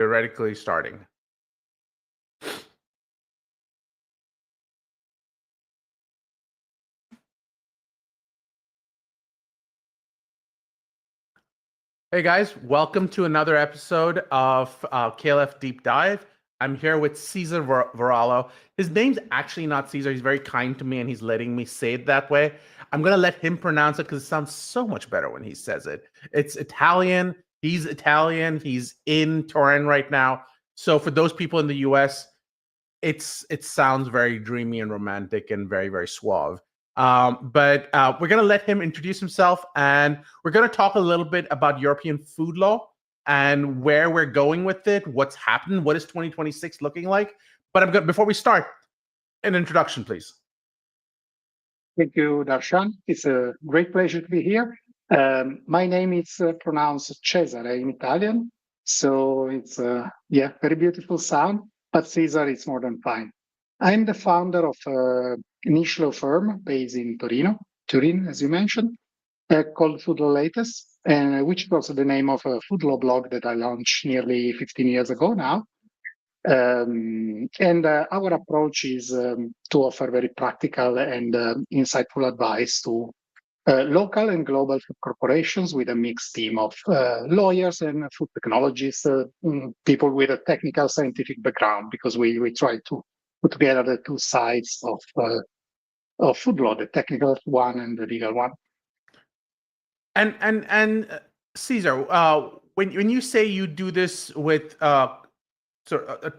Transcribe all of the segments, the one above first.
Theoretically starting. Hey guys, welcome to another episode of KLF Deep Dive. I'm here with Cesar Varallo. His name's actually not Cesar. He's very kind to me and he's letting me say it that way. I'm going to let him pronounce it because it sounds so much better when he says it. It's Italian. He's Italian. He's in Turin right now. So for those people in the US, it sounds very dreamy and romantic and very, very suave. But we're going to let him introduce himself, and we're going to talk a little bit about European food law and where we're going with it, what's happened, what is 2026 looking like. But before we start, an introduction, please. Thank you, Darshan. It's a great pleasure to be here. My name is pronounced Cesare in Italian, so it's very beautiful sound. But Cesar is more than fine. I'm the founder of a niche law firm based in Turin, as you mentioned, called Food Law Latest, and which is also the name of a food law blog that I launched nearly 15 years ago now. Our approach is to offer very practical and insightful advice to local and global food corporations with a mixed team of lawyers and food technologists, people with a technical scientific background, because we try to put together the two sides of food law, the technical one and the legal one. And Cesar, when you say you do this with a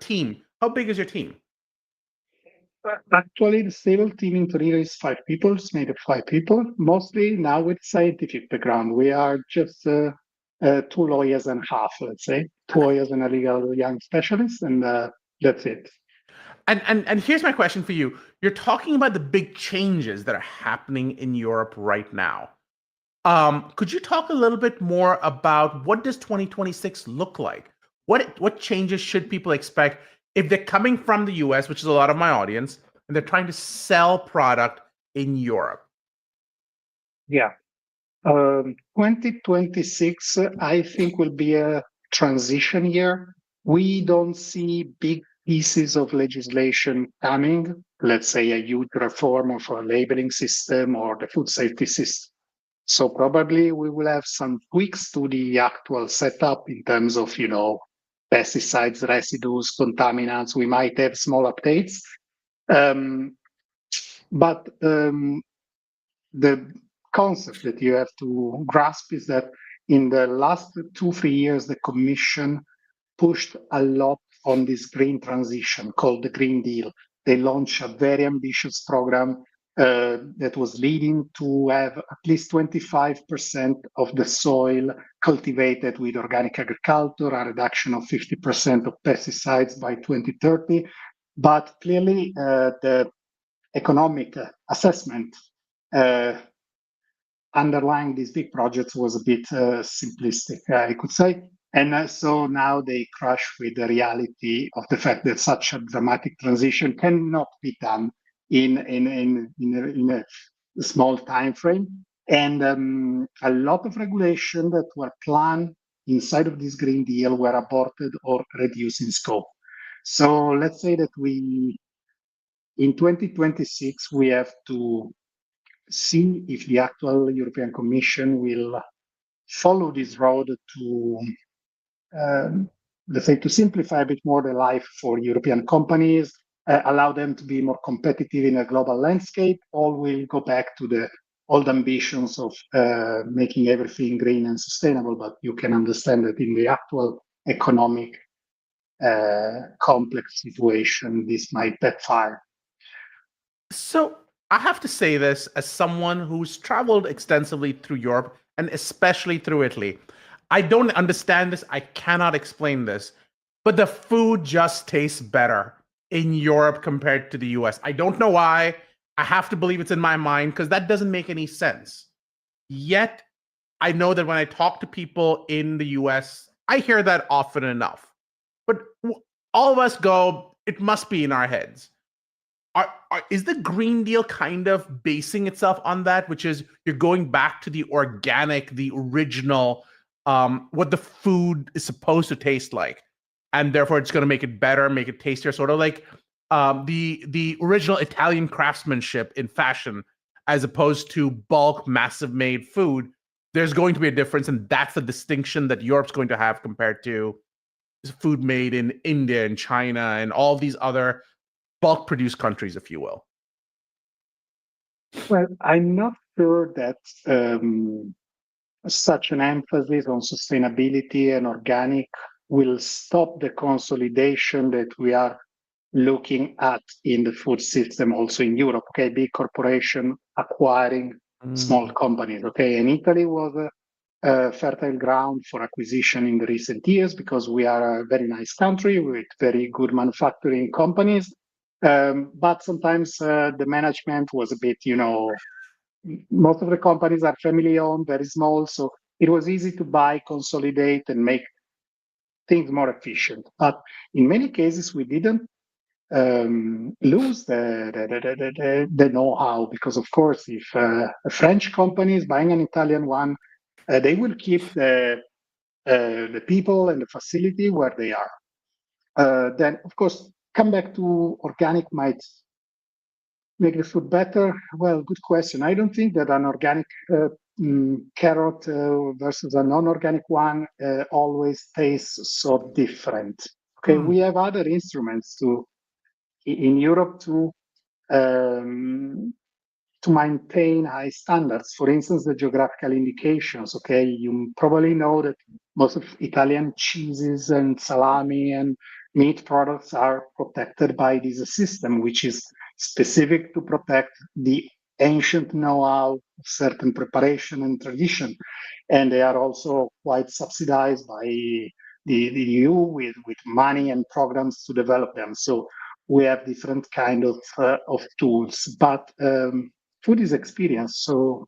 team, how big is your team? Actually, the stable team in Torino is 5 people. It's made of 5 people, mostly now with scientific background. We are just 2 lawyers and a half, let's say, 2 lawyers and a legal young specialist, and that's it. And here's my question for you. You're talking about the big changes that are happening in Europe right now. Could you talk a little bit more about what does 2026 look like? What changes should people expect if they're coming from the US, which is a lot of my audience, and they're trying to sell product in Europe? Yeah. 2026, I think, will be a transition year. We don't see big pieces of legislation coming, let's say a huge reform of a labeling system or the food safety system. So probably we will have some tweaks to the actual setup in terms of, pesticides, residues, contaminants. We might have small updates. But the concept that you have to grasp is that in the last 2-3 years, the Commission pushed a lot on this green transition called the Green Deal. They launched a very ambitious program that was leading to have at least 25% of the soil cultivated with organic agriculture, a reduction of 50% of pesticides by 2030. But clearly, the economic assessment underlying these big projects was a bit simplistic, I could say. And so now they crash with the reality of the fact that such a dramatic transition cannot be done in a small time frame. And a lot of regulation that were planned inside of this Green Deal were aborted or reduced in scope. So let's say that in 2026, we have to see if the actual European Commission will follow this road to, let's say, to simplify a bit more the life for European companies, allow them to be more competitive in a global landscape, or will go back to the old ambitions of making everything green and sustainable. But you can understand that in the actual economic complex situation, this might backfire. So I have to say this as someone who's traveled extensively through Europe and especially through Italy. I don't understand this. I cannot explain this, but the food just tastes better in Europe compared to the US. I don't know why. I have to believe it's in my mind because that doesn't make any sense. Yet, I know that when I talk to people in the US, I hear that often enough. But all of us go, it must be in our heads. Is the Green Deal kind of basing itself on that, which is you're going back to the organic, the original, what the food is supposed to taste like? and therefore it's going to make it better, make it tastier, sort of like the original Italian craftsmanship in fashion, as opposed to bulk, massive made food. There's going to be a difference, and that's the distinction that Europe's going to have compared to food made in India and China and all these other bulk produced countries, if you will. Well, I'm not sure that such an emphasis on sustainability and organic will stop the consolidation that we are looking at in the food system also in Europe. Okay, big corporation acquiring small companies. Okay, and Italy was a fertile ground for acquisition in the recent years because we are a very nice country with very good manufacturing companies. But sometimes the management was a bit, most of the companies are family owned, very small. So it was easy to buy, consolidate, and make things more efficient. But in many cases, we didn't lose the know-how because, of course, if a French company is buying an Italian one, they will keep the people and the facility where they are. Then, of course, come back to organic might make the food better? Well, good question. I don't think that an organic carrot versus a non-organic one always tastes so different. Okay, we have other instruments in Europe to maintain high standards. For instance, the geographical indications. Okay, you probably know that most of Italian cheeses and salami and meat products are protected by this system, which is specific to protect the ancient know-how of certain preparation and tradition. And they are also quite subsidized by the EU with money and programs to develop them. So we have different kind of tools, but food is experience. So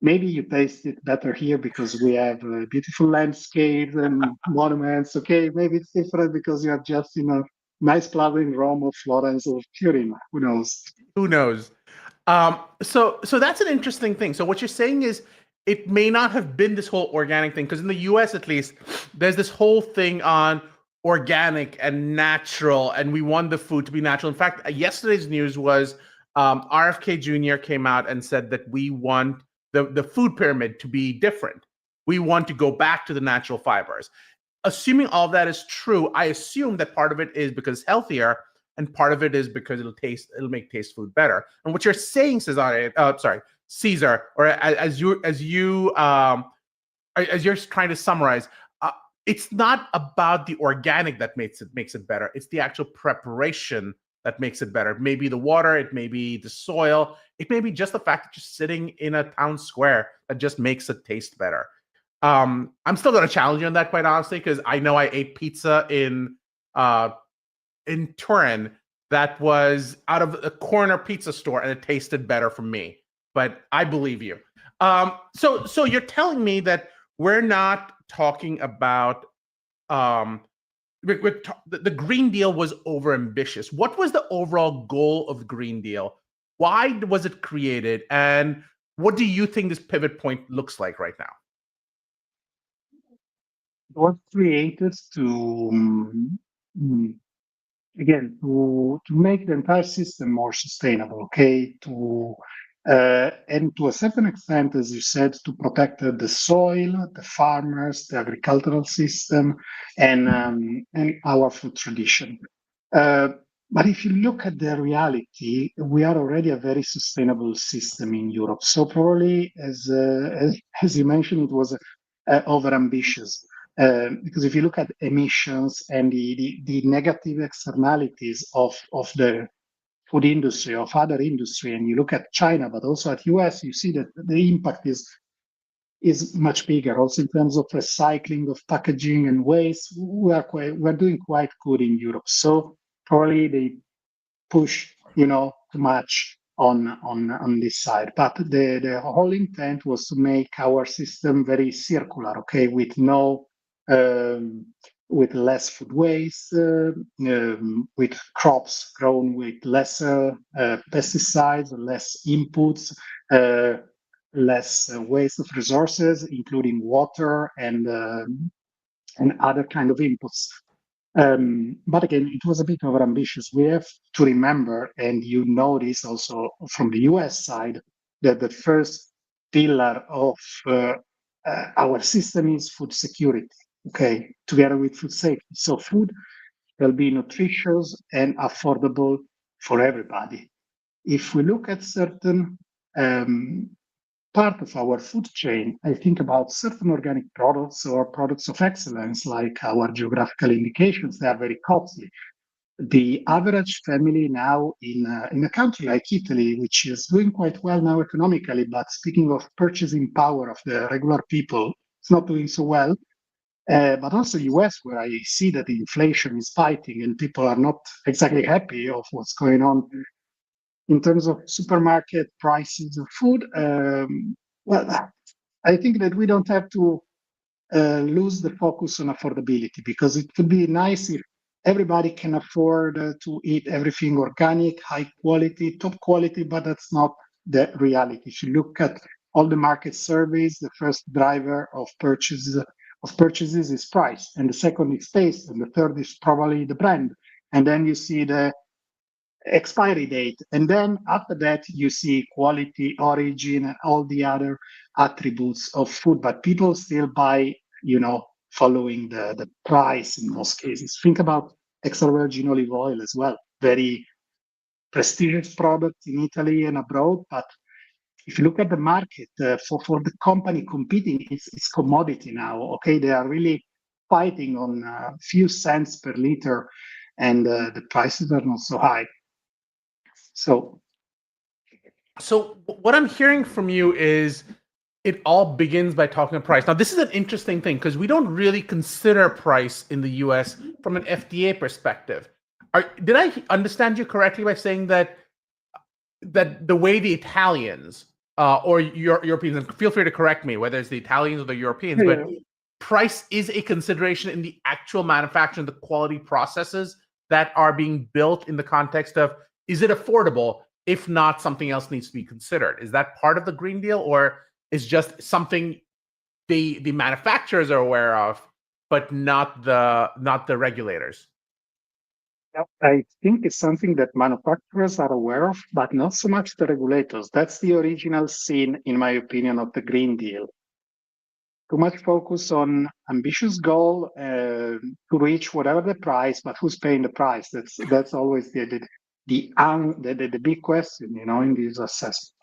maybe you taste it better here because we have beautiful landscapes and monuments. Okay, maybe it's different because you are just in a nice plaza in Rome or Florence or Turin. Who knows? Who knows? So that's an interesting thing. So what you're saying is it may not have been this whole organic thing, because in the US at least, there's this whole thing on organic and natural, and we want the food to be natural. In fact, yesterday's news was RFK Jr. came out and said that we want the food pyramid to be different. We want to go back to the natural fibers. Assuming all of that is true, I assume that part of it is because it's healthier, and part of it is because it'll make taste food better. And what you're saying, Cesare, Cesar, or as you're trying to summarize, it's not about the organic that makes it better. It's the actual preparation that makes it better. It may be the water, it may be the soil, it may be just the fact that you're sitting in a town square that just makes it taste better. I'm still going to challenge you on that, quite honestly, because I know I ate pizza in Turin that was out of a corner pizza store, and it tasted better for me. But I believe you. So you're telling me that we're not talking about the Green Deal was overambitious. What was the overall goal of the Green Deal? Why was it created? And what do you think this pivot point looks like right now? It was created to again to make the entire system more sustainable. Okay, and to a certain extent, as you said, to protect the soil, the farmers, the agricultural system, and our food tradition. But if you look at the reality, we are already a very sustainable system in Europe. So probably, as you mentioned, it was overambitious. Because if you look at emissions and the negative externalities of the food industry, of other industry, and you look at China, but also at US, you see that the impact is much bigger. Also in terms of recycling of packaging and waste, we're doing quite good in Europe. So probably they push, too much on this side. But the whole intent was to make our system very circular, okay, with with less food waste, with crops grown with less pesticides, less inputs, less waste of resources, including water and and other kind of inputs. But again, it was a bit overambitious. We have to remember, and you know this also from the US side, that the first pillar of our system is food security, okay, together with food safety. So food will be nutritious and affordable for everybody. If we look at certain um, part of our food chain, I think about certain organic products or products of excellence, like our geographical indications. They are very costly. The average family now in a country like Italy, which is doing quite well now economically, but speaking of purchasing power of the regular people, it's not doing so well. But also US, where I see that the inflation is fighting and people are not exactly happy of what's going on in terms of supermarket prices of food. Well, I think that we don't have to lose the focus on affordability, because it would be nice if everybody can afford to eat everything organic, high quality, top quality, but that's not the reality. If you look at all the market surveys, the first driver of purchases is price, and the second is taste, and the third is probably the brand. And then you see the expiry date. And then after that, you see quality, origin, and all the other attributes of food. But people still buy, following the price in most cases. Think about extra virgin olive oil as well. Very prestigious product in Italy and abroad. But if you look at the market for the company competing, it's commodity now. Okay, they are really fighting on a few cents per liter, and the prices are not so high. So So what I'm hearing from you is it all begins by talking about price. Now, this is an interesting thing because we don't really consider price in the US from an FDA perspective. Did I understand you correctly by saying that the way the Italians or Europeans, and feel free to correct me, whether it's the Italians or the Europeans, but price is a consideration in the actual manufacturing, the quality processes that are being built in the context of, is it affordable? If not, something else needs to be considered. Is that part of the Green Deal, or is just something the manufacturers are aware of, but not the regulators? I think it's something that manufacturers are aware of, but not so much the regulators. That's the original sin, in my opinion, of the Green Deal. Too much focus on ambitious goal to reach whatever the price, but who's paying the price? That's always the big question, in this assessment.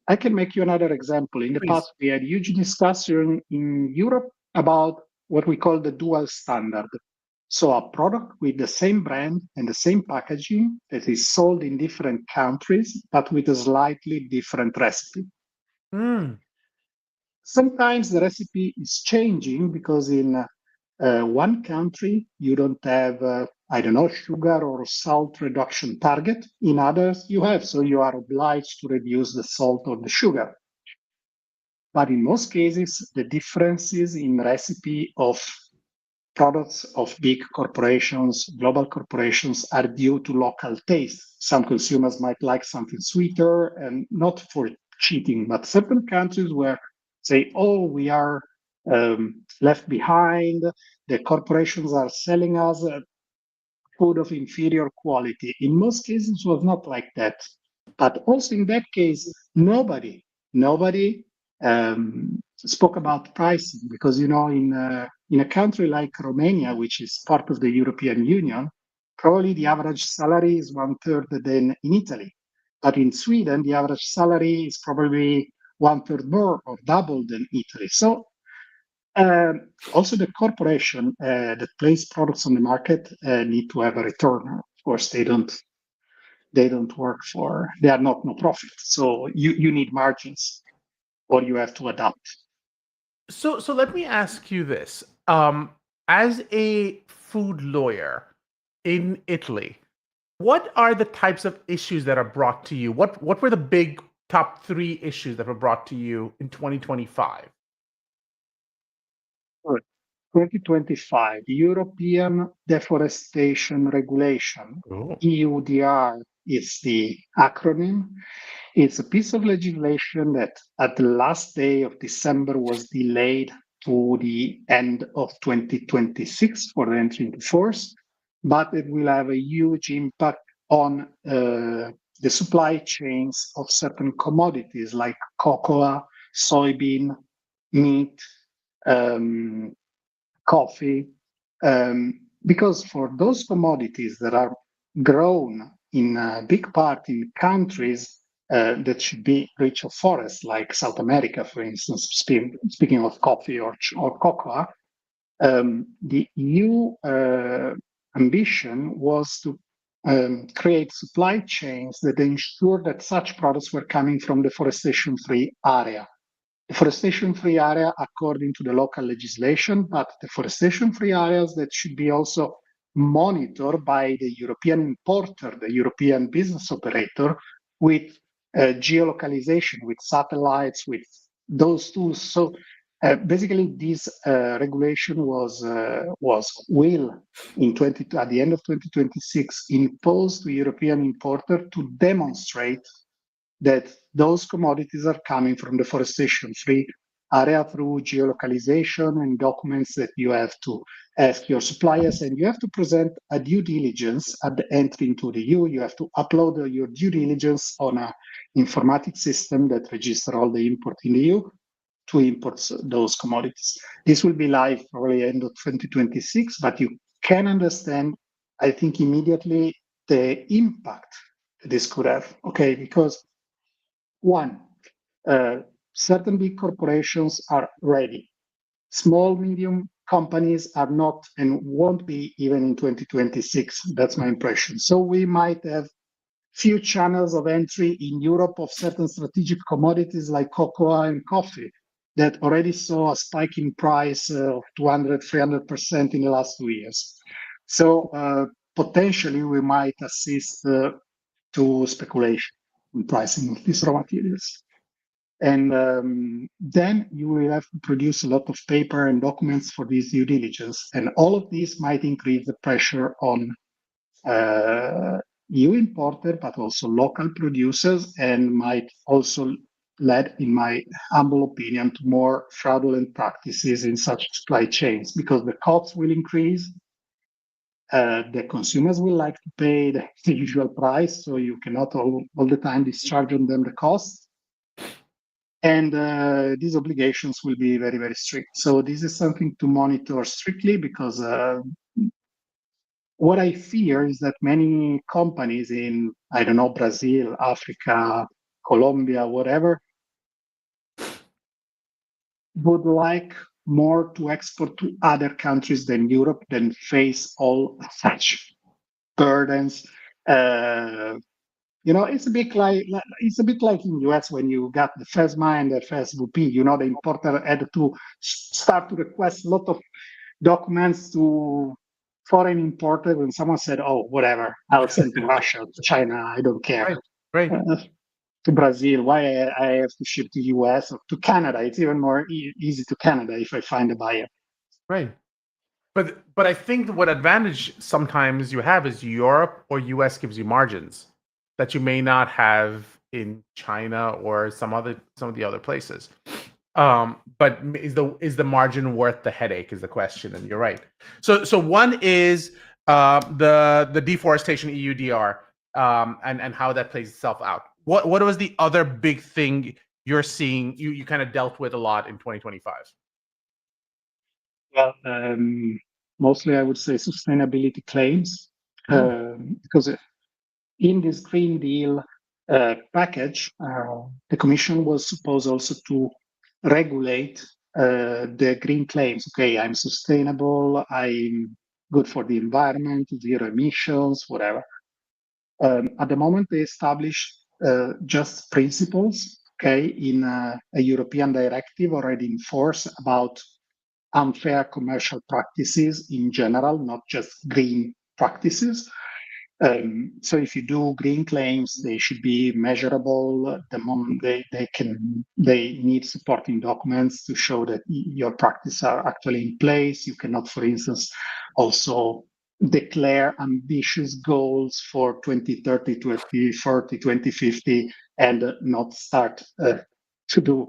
I can make you another example. In the Please. past, we had huge discussion in Europe about what we call the dual standard. So a product with the same brand and the same packaging that is sold in different countries, but with a slightly different recipe. Mm. Sometimes the recipe is changing because in one country you don't have, sugar or salt reduction target. In others you have, so you are obliged to reduce the salt or the sugar. But in most cases, the differences in recipe of products of big corporations, global corporations, are due to local taste. Some consumers might like something sweeter, and not for cheating, but certain countries where say, oh, we are left behind, the corporations are selling us food of inferior quality. In most cases, it was not like that. But also in that case, nobody spoke about pricing, because in a country like Romania, which is part of the European Union, probably the average salary is one third than in Italy. But in Sweden, the average salary is probably one third more or double than Italy. So also the corporation that place products on the market need to have a return. Of course, they don't work for, they are not no profit. So you need margins, or you have to adapt. So let me ask you this. As a food lawyer in Italy, what are the types of issues that are brought to you? What were the big top 3 issues that were brought to you in 2025? 2025, European Deforestation Regulation, Oh. EUDR is the acronym. It's a piece of legislation that at the last day of December was delayed to the end of 2026 for the entry into force, but it will have a huge impact on the supply chains of certain commodities like cocoa, soybean, meat, coffee, because for those commodities that are grown in a big part in countries that should be rich of forests, like South America, for instance, speaking of coffee or cocoa, the EU ambition was to create supply chains that ensure that such products were coming from deforestation-free area. Deforestation-free area according to the local legislation, but deforestation-free areas that should be also monitored by the European importer, the European business operator, with geolocalization, with satellites, with those tools. So basically, this regulation will at the end of 2026 impose to European importer to demonstrate that those commodities are coming from deforestation-free area through geolocalization and documents that you have to ask your suppliers, and you have to present a due diligence at the entry into the EU. You have to upload your due diligence on an informatic system that registers all the import in the EU to import those commodities. This will be live probably end of 2026, but you can understand, I think, immediately the impact this could have, okay? Because one, certain big corporations are ready. Small, medium companies are not and won't be even in 2026. That's my impression. So we might have few channels of entry in Europe of certain strategic commodities like cocoa and coffee that already saw a spike in price of 200, 300% in the last 2 years. So potentially we might assist to speculation in pricing of these raw materials. And then you will have to produce a lot of paper and documents for this due diligence. And all of this might increase the pressure on EU importer, but also local producers, and might also lead, in my humble opinion, to more fraudulent practices in such supply chains, because the costs will increase. The consumers will like to pay the usual price, so you cannot all the time discharge on them the cost. And these obligations will be very, very strict. So this is something to monitor strictly, because what I fear is that many companies in, I don't know, Brazil, Africa, Colombia, whatever, would like more to export to other countries than Europe, than face all such burdens. It's a bit like in US when you got the FESMA and the FSVP. The importer had to start to request a lot of documents to foreign importer, and someone said, "Oh, whatever, I'll send to Russia, to China. I don't care." Right. To Brazil, why I have to ship to US or to Canada? It's even more easy to Canada if I find a buyer. Right. But I think what advantage sometimes you have is Europe or US gives you margins that you may not have in China or some of the other places. But is the margin worth the headache is the question, and you're right. So one is the deforestation EUDR and how that plays itself out. What was the other big thing you're seeing you kind of dealt with a lot in 2025? Well, mostly I would say sustainability claims, because in this Green Deal package, the Commission was supposed also to regulate the green claims. Okay, I'm sustainable, I'm good for the environment, zero emissions, whatever. At the moment, they established just principles, okay, in a European directive already in force about unfair commercial practices in general, not just green practices. So if you do green claims, they should be measurable. The moment they need supporting documents to show that your practices are actually in place. You cannot, for instance, also declare ambitious goals for 2030, 2040, 2050, and not start to do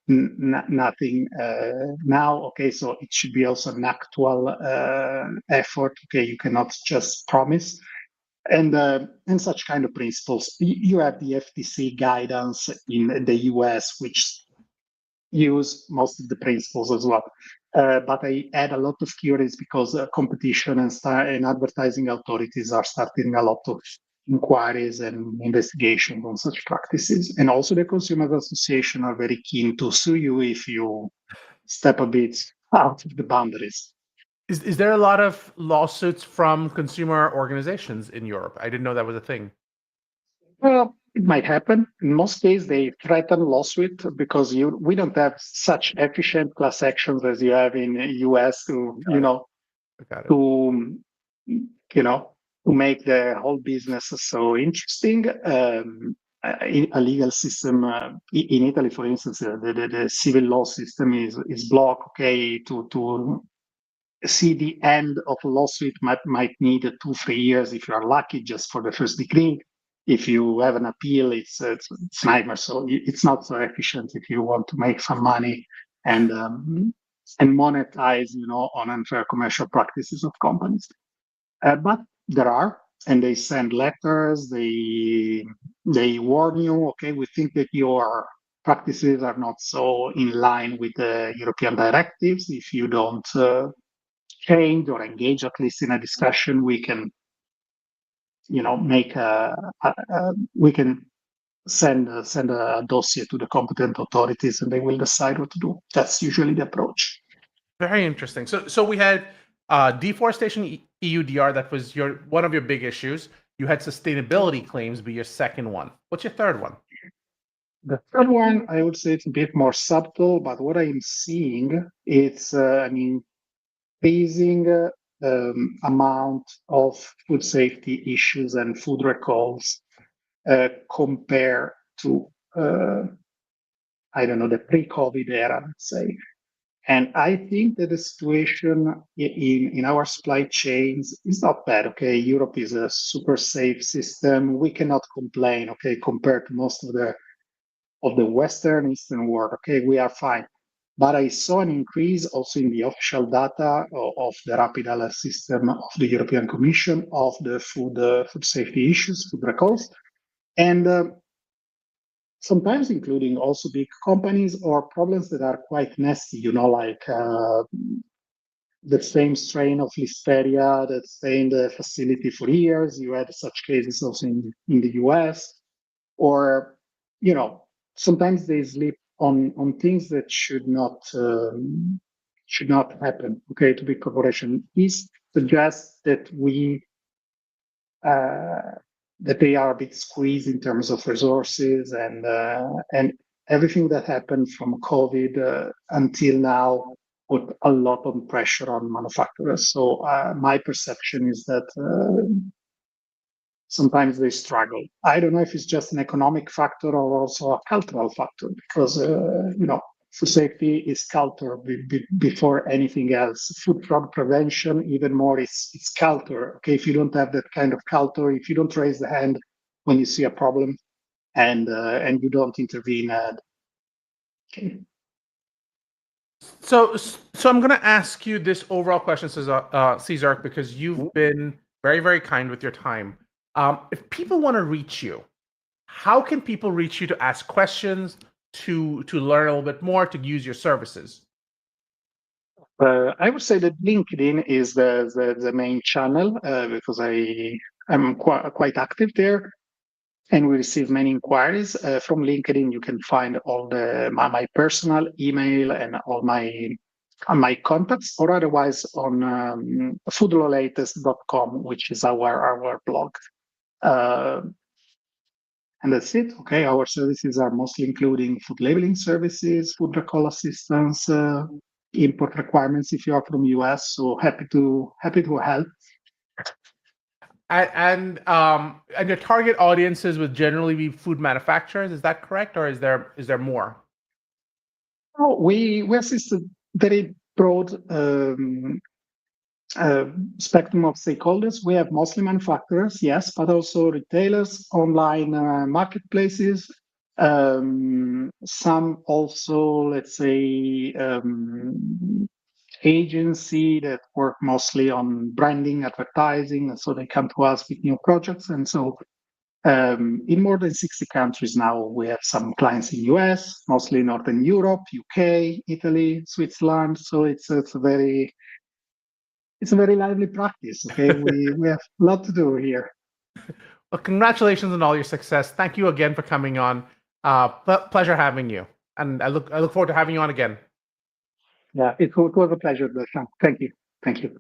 nothing now. Okay, so it should be also an actual effort. Okay, you cannot just promise. And such kind of principles. You have the FTC guidance in the US, which use most of the principles as well. But I add a lot of curious because competition and advertising authorities are starting a lot of inquiries and investigations on such practices. And also the Consumers Association are very keen to sue you if you step a bit out of the boundaries. Is there a lot of lawsuits from consumer organizations in Europe? I didn't know that was a thing. Well, it might happen. In most cases, they threaten lawsuit because we don't have such efficient class actions as you have in the US to, Got it. to, you know, to make the whole business so interesting. A legal system in Italy, for instance, the civil law system is blocked. Okay, to see the end of a lawsuit might need 2-3 years if you are lucky, just for the first degree. If you have an appeal, it's nightmare. So it's not so efficient if you want to make some money and monetize, on unfair commercial practices of companies. But there are, and they send letters. They warn you. Okay, we think that your practices are not so in line with the European directives. If you don't change or engage at least in a discussion, we can, we can send a dossier to the competent authorities, and they will decide what to do. That's usually the approach. Very interesting. So we had deforestation EUDR. That was one of your big issues. You had sustainability claims be your second one. What's your third one? The third one, I would say it's a bit more subtle, but what I'm seeing, it's, increasing amount of food safety issues and food recalls compared to, the pre-COVID era, let's say. And I think that the situation in our supply chains is not bad. Okay, Europe is a super safe system. We cannot complain. Okay, compared to most of the Western Eastern world. Okay, we are fine. But I saw an increase also in the official data of the rapid alert system of the European Commission of the food safety issues, food recalls, and sometimes including also big companies or problems that are quite nasty. Like the same strain of Listeria that stay in the facility for years. You had such cases also in the US, or sometimes they sleep on things that should not happen. Okay, to big corporation. This suggests that that they are a bit squeezed in terms of resources, and everything that happened from COVID until now put a lot of pressure on manufacturers. So my perception is that sometimes they struggle. I don't know if it's just an economic factor or also a cultural factor, because food safety is culture before anything else. Food fraud prevention, even more, it's culture. Okay, if you don't have that kind of culture, if you don't raise the hand when you see a problem, and you don't intervene, okay. So I'm going to ask you this overall question, Cesar, because you've been very, very kind with your time. If people want to reach you, how can people reach you to ask questions, to learn a little bit more, to use your services? I would say that LinkedIn is the main channel because I'm quite active there, and we receive many inquiries from LinkedIn. You can find all my personal email and all my contacts, or otherwise on foodlawlatest.com, which is our blog. And that's it. Okay, our services are mostly including food labeling services, food recall assistance, import requirements if you are from US. So happy to help. And your target audiences would generally be food manufacturers. Is that correct, or is there more? Oh, we assist a very broad spectrum of stakeholders. We have mostly manufacturers, yes, but also retailers, online marketplaces, Some also, let's say, agency that work mostly on branding, advertising, and so they come to us with new projects. And so in more than 60 countries now, we have some clients in US, mostly Northern Europe, UK, Italy, Switzerland. So it's a very lively practice. Okay, we have a lot to do here. Well, congratulations on all your success. Thank you again for coming on. Pleasure having you, and I look forward to having you on again. Yeah, it was a pleasure, Bertrand. Thank you. Thank you.